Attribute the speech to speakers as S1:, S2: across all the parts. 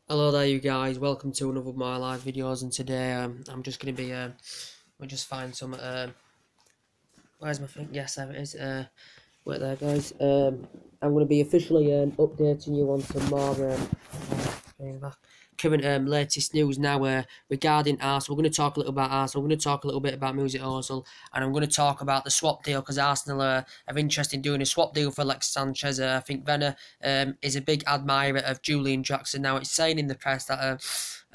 S1: Hello there, you guys. Welcome to another of my live videos, and today I'm just gonna be we'll just find some where's my thing? Yes, there it is. Wait there, guys. I'm gonna be officially updating you on some more current latest news now regarding Arsenal. We're going to talk a little about Arsenal. We're going to talk a little bit about Mesut Ozil, and I'm going to talk about the swap deal because Arsenal are interested in doing a swap deal for Alex Sanchez. I think Venner is a big admirer of Julian Jackson. Now it's saying in the press that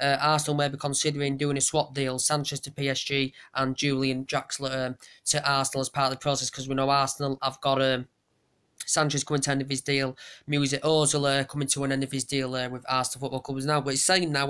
S1: Arsenal may be considering doing a swap deal, Sanchez to PSG and Julian Jackson to Arsenal as part of the process, because we know Arsenal have got Sanchez coming to the end of his deal, Mesut Ozil coming to an end of his deal with Arsenal Football Club now. But it's saying now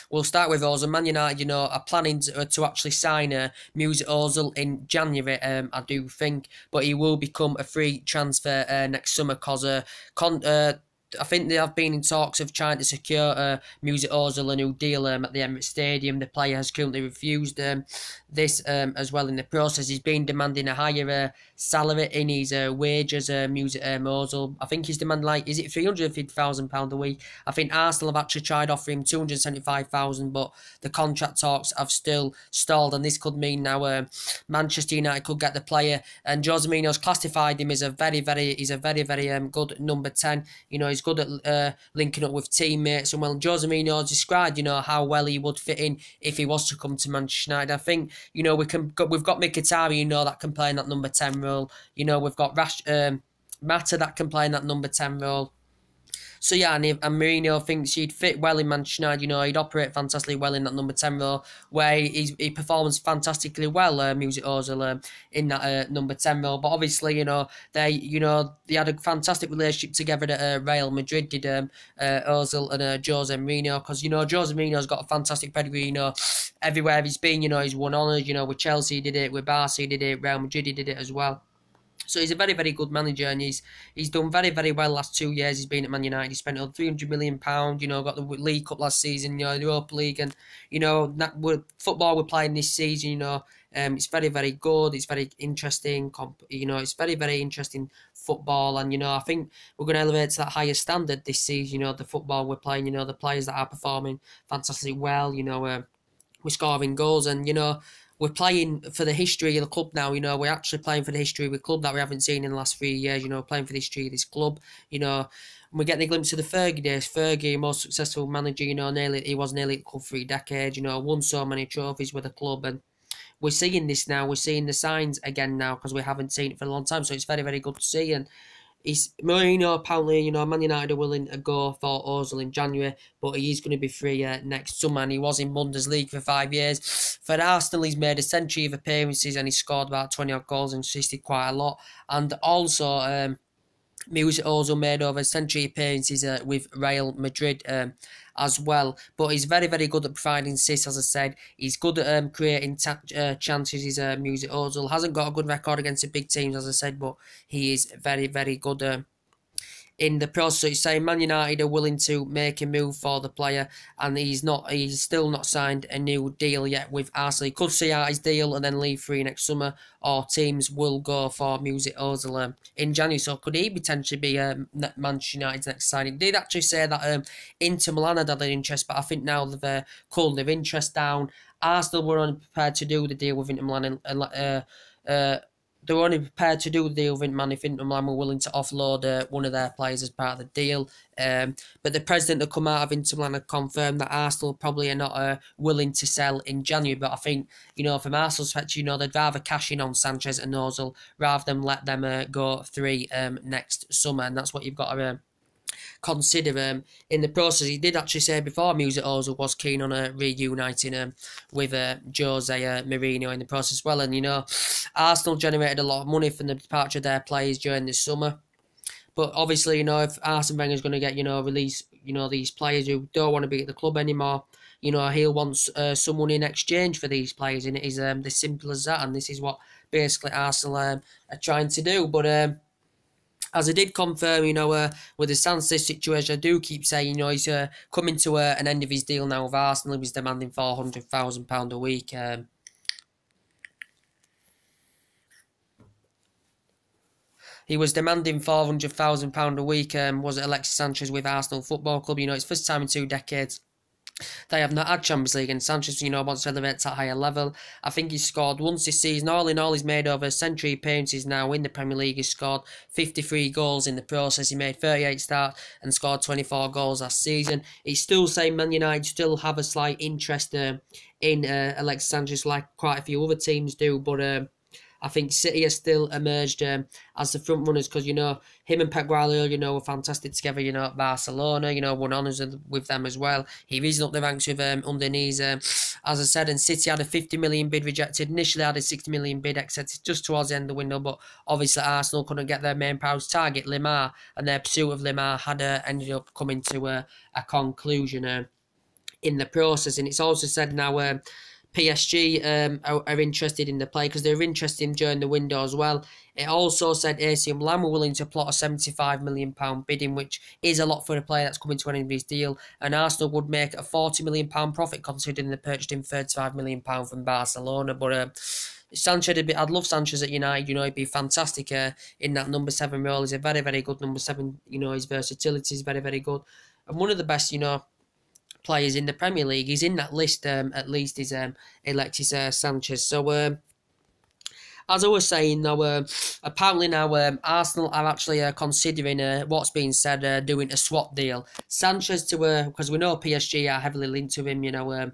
S1: we'll start with Ozil. Man United, are planning to actually sign Mesut Ozil in January, I do think, but he will become a free transfer next summer because I think they have been in talks of trying to secure Mesut Ozil a new deal at the Emirates Stadium. The player has currently refused this as well in the process. He's been demanding a higher salary in his wages, Mesut Ozil. I think he's demanding, is it £350,000 a week? I think Arsenal have actually tried offering him £275,000, but the contract talks have still stalled, and this could mean now Manchester United could get the player. And Jose Mourinho's classified him as a very, very good number 10. He's good at linking up with teammates, and well, Jose Mourinho described, how well he would fit in if he was to come to Manchester United. I think, we've got Mkhitaryan, that can play in that number 10 role. We've got Mata that can play in that number 10 role. So yeah, and Mourinho thinks he'd fit well in Manchester United. He'd operate fantastically well in that number 10 role, where he performs fantastically well, Mesut Ozil, in that number 10 role. But obviously, they had a fantastic relationship together at Real Madrid, did Ozil and Jose Mourinho, because Jose Mourinho's got a fantastic pedigree. Everywhere he's been, he's won honours. With Chelsea he did it, with Barca he did it, Real Madrid he did it as well. So he's a very, very good manager, and he's done very, very well last 2 years. He's been at Man United. He spent over £300 million. Got the League Cup last season. The Europa League, and football we're playing this season. It's very, very good. It's very interesting. It's very, very interesting football, and I think we're going to elevate to that higher standard this season. The football we're playing. The players that are performing fantastically well. We're scoring goals, and we're playing for the history of the club now. We're actually playing for the history of the club that we haven't seen in the last 3 years. Playing for the history of this club. We're getting a glimpse of the Fergie days. Fergie, most successful manager. He was nearly at the club for 3 decades. Won so many trophies with the club, and we're seeing this now. We're seeing the signs again now because we haven't seen it for a long time. So it's very, very good to see. And Mourinho apparently, Man United are willing to go for Ozil in January, but he is going to be free next summer, and he was in Bundesliga for 5 years. For Arsenal, he's made a century of appearances, and he's scored about 20 odd goals and assisted quite a lot. And also, Mesut Ozil made over a century appearances with Real Madrid as well. But he's very, very good at providing assists, as I said. He's good at creating chances. He's Mesut Ozil. Hasn't got a good record against the big teams, as I said, but he is very, very good in the process. It's saying Man United are willing to make a move for the player, and he's still not signed a new deal yet with Arsenal. He could see out his deal and then leave free next summer, or teams will go for Mesut Ozil in January. So could he potentially be Manchester United's next signing? They did actually say that Inter Milan had an interest, but I think now they've cooled their interest down. Arsenal were only prepared to do the deal with Inter Milan, and they were only prepared to do the deal with Inter Milan if Inter Milan were willing to offload one of their players as part of the deal. But the president had come out of Inter Milan had confirmed that Arsenal probably are not willing to sell in January. But I think, from Arsenal's perspective, they'd rather cash in on Sanchez and Ozil rather than let them go free next summer. And that's what you've got to consider in the process. He did actually say before Mesut Ozil was keen on reuniting with Jose Mourinho in the process as well. And Arsenal generated a lot of money from the departure of their players during this summer. But obviously, if Arsene Wenger's going to get release these players who don't want to be at the club anymore, he'll want some money in exchange for these players, and it is as simple as that. And this is what basically Arsenal are trying to do. But as I did confirm, with the Sanchez situation, I do keep saying, he's coming to an end of his deal now with Arsenal. He's demanding £400,000 a week. He was demanding £400,000 a week, was it Alexis Sanchez with Arsenal Football Club? You know, it's first time in 2 decades they have not had Champions League, and Sanchez, you know, wants to elevate to a higher level. I think he's scored once this season. All in all, he's made over a century appearances now in the Premier League. He's scored 53 goals in the process. He made 38 starts and scored 24 goals last season. He's still saying Man United still have a slight interest in Alexis Sanchez, like quite a few other teams do, but I think City has still emerged as the front runners because, you know, him and Pep Guardiola, you know, were fantastic together, you know, at Barcelona, you know, won honours with them as well. He risen up the ranks with underneath, as I said, and City had a 50 million bid rejected. Initially had a 60 million bid accepted just towards the end of the window, but obviously Arsenal couldn't get their main prize target, Lemar, and their pursuit of Lemar had ended up coming to a conclusion in the process. And it's also said now PSG are interested in the play because they're interested during the window as well. It also said AC Milan were willing to plot a £75 million bidding, which is a lot for a player that's coming to an end of his deal. And Arsenal would make a £40 million profit considering they purchased him £35 million from Barcelona. But Sanchez, I'd love Sanchez at United. You know, he'd be fantastic in that number 7 role. He's a very, very good number 7. You know, his versatility is very, very good. And one of the best, you know, players in the Premier League. He's in that list, at least, is Alexis Sanchez. So, as I was saying, though, apparently now Arsenal are actually considering what's being said, doing a swap deal. Sanchez to, because we know PSG are heavily linked to him, you know,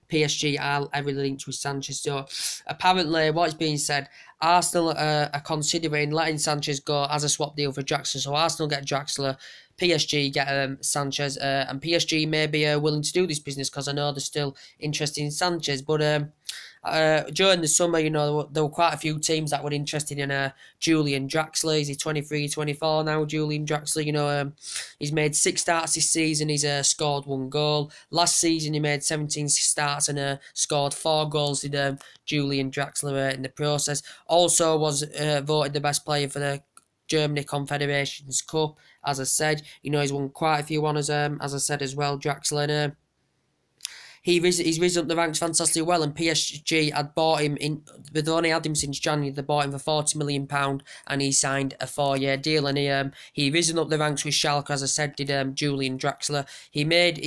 S1: PSG are heavily linked with Sanchez. So, apparently, what's being said, Arsenal are considering letting Sanchez go as a swap deal for Draxler. So, Arsenal get Draxler, PSG get Sanchez, and PSG may be willing to do this business because I know they're still interested in Sanchez. But during the summer, you know, there were quite a few teams that were interested in Julian Draxler. Is he 23, 24 now, Julian Draxler? You know, he's made 6 starts this season. He's scored 1 goal. Last season, he made 17 starts and scored 4 goals. Did Julian Draxler in the process. Also was voted the best player for the Germany Confederations Cup. As I said, you know, he's won quite a few honours, as I said as well, Draxler. He's risen up the ranks fantastically well, and PSG had bought him in. They've only had him since January. They bought him for £40 million, and he signed a 4-year deal. And he risen up the ranks with Schalke, as I said, did Julian Draxler. He made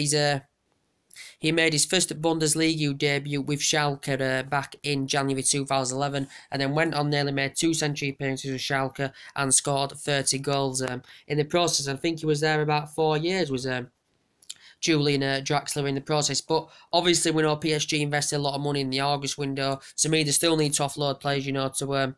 S1: his first Bundesliga debut with Schalke back in January 2011, and then went on, nearly made 2 century appearances with Schalke and scored 30 goals in the process. I think he was there about 4 years, was Julian Draxler in the process. But obviously we know PSG invested a lot of money in the August window. To me, they still need to offload players, you know, to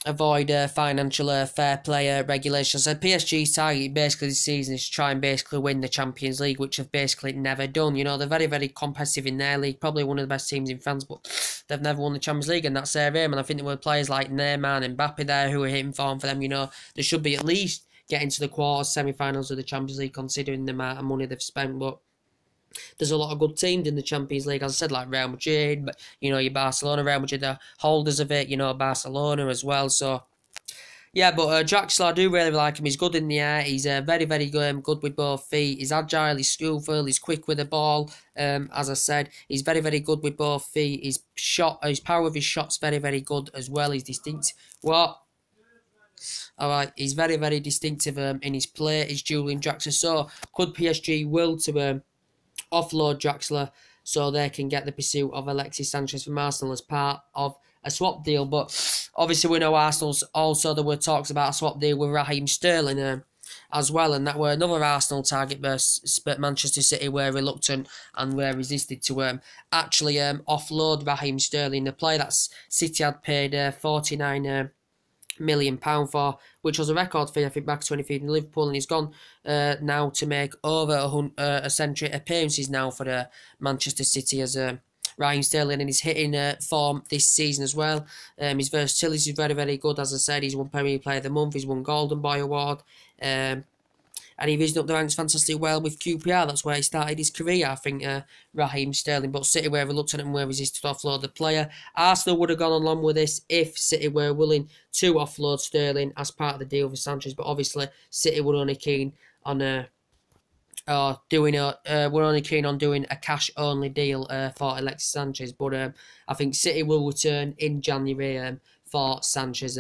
S1: avoid financial fair play regulations. So PSG's target basically this season is to try and basically win the Champions League, which they've basically never done. You know, they're very, very competitive in their league, probably one of the best teams in France, but they've never won the Champions League, and that's their aim. And I think there were players like Neymar and Mbappe there who are hitting form for them. You know, they should be at least getting to the quarters, semi-finals of the Champions League, considering the amount of money they've spent. But there's a lot of good teams in the Champions League, as I said, like Real Madrid, but you know, your Barcelona, Real Madrid, the holders of it, you know, Barcelona as well. So, yeah, but Draxler, I do really like him. He's good in the air. He's very, very good with both feet. He's agile, he's skillful, he's quick with the ball. As I said, he's very, very good with both feet. His power of his shot's very, very good as well. He's distinct. Alright, he's very, very distinctive in his play. Is Julian Draxler. So, could PSG will to offload Draxler so they can get the pursuit of Alexis Sanchez from Arsenal as part of a swap deal? But obviously we know Arsenal's also, there were talks about a swap deal with Raheem Sterling as well, and that were another Arsenal target, but Manchester City were reluctant and were resisted to actually offload Raheem Sterling, the player that City had paid £49 million for, which was a record fee, I think, back 2015 in Liverpool, and he's gone now to make over a century appearances now for Manchester City as Raheem Sterling, and he's hitting form this season as well. His versatility is very, very good. As I said, he's won Premier Player of the Month, he's won Golden Boy Award, and he risen up the ranks fantastically well with QPR. That's where he started his career, I think, Raheem Sterling. But City were reluctant and were resisted to offload the player. Arsenal would have gone along with this if City were willing to offload Sterling as part of the deal for Sanchez. But obviously, City were only keen on doing a cash only deal for Alexis Sanchez. But I think City will return in January for Sanchez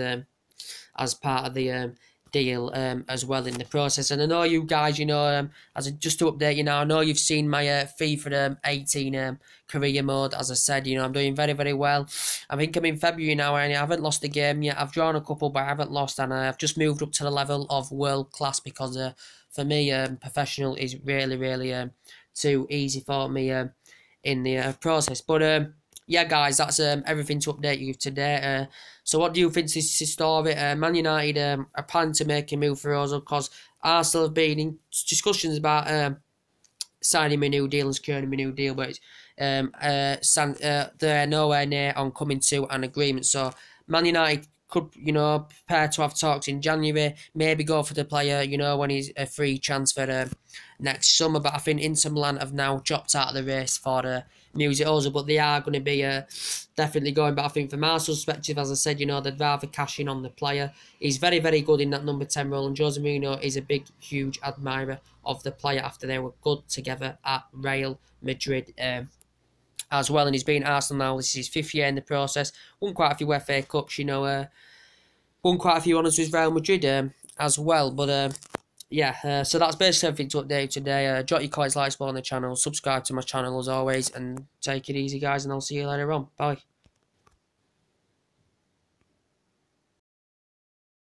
S1: as part of the deal as well in the process. And I know you guys, just to update you now, I know you've seen my FIFA 18 career mode. As I said, I'm doing very, very well. I think I'm in February now and I haven't lost a game yet. I've drawn a couple, but I haven't lost, and I've just moved up to the level of world class because for me, professional is really, really too easy for me in the process. But yeah, guys, that's everything to update you today. So what do you think is the story? Man United are planning to make a move for Ozil because Arsenal have been in discussions about signing a new deal and securing a new deal, but they're nowhere near on coming to an agreement. So Man United could, prepare to have talks in January, maybe go for the player, when he's a free transfer next summer. But I think Inter Milan have now dropped out of the race for Mesut Ozil, but they are going to be definitely going. But I think from Arsenal's perspective, as I said, they'd rather cash in on the player. He's very, very good in that number 10 role, and Jose Mourinho is a big, huge admirer of the player after they were good together at Real Madrid as well. And he's been at Arsenal now. This is his 5th year in the process. Won quite a few FA Cups, won quite a few honours with Real Madrid as well. But yeah, so that's basically everything to update today. Drop your comments, like, support on the channel, subscribe to my channel as always, and take it easy, guys, and I'll see you later on. Bye.